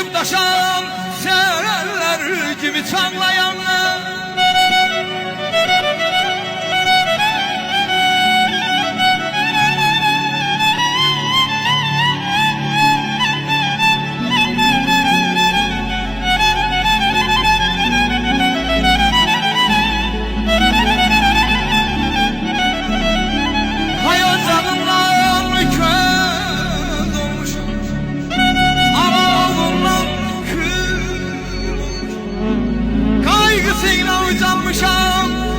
yurttaşam, sevenler gibi çağlayanlar.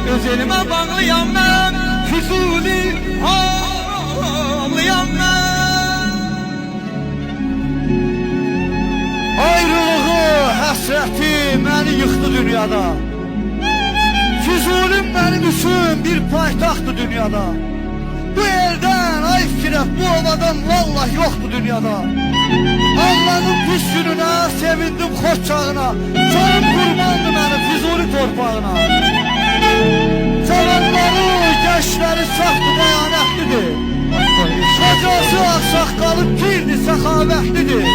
Özelime bağlayan ben, Füzuli ağlayan ben. Ayrılığı, həsrəti məni yıxdı dünyada. Füzulim mənim üçün bir paytaxtdır dünyada. Bu eldən, ay firət, bu ovadan vallah yoxdur dünyada. Allah'ın pis gününə, sevindim xoş çağına. Canım qurbandı mənim Füzuli torpağına. Cavanları, gençleri saxtı, dəyanətlidir. Qocası, ağsaqqalı, pirdi, səxavətlidir.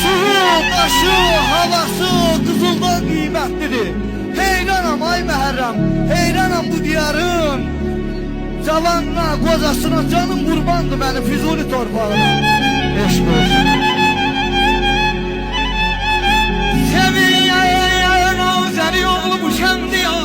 Suyu, daşı, havası, qızıldan qiymətlidir. Heyranam ay məhərrəm, heyranam bu diyarın. Cavanına, qocasına canım qurbandı mənim Füzuli torpağına. Eşq olsun. Sevin yayın Azeri oğlu bu şendi ya.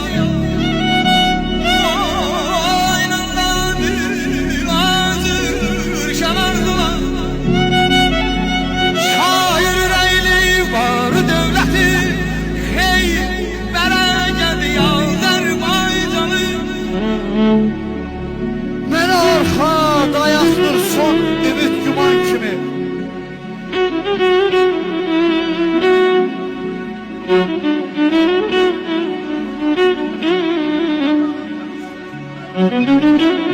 Mənə arxa dayaqdır son ümid güman kimi. Müzik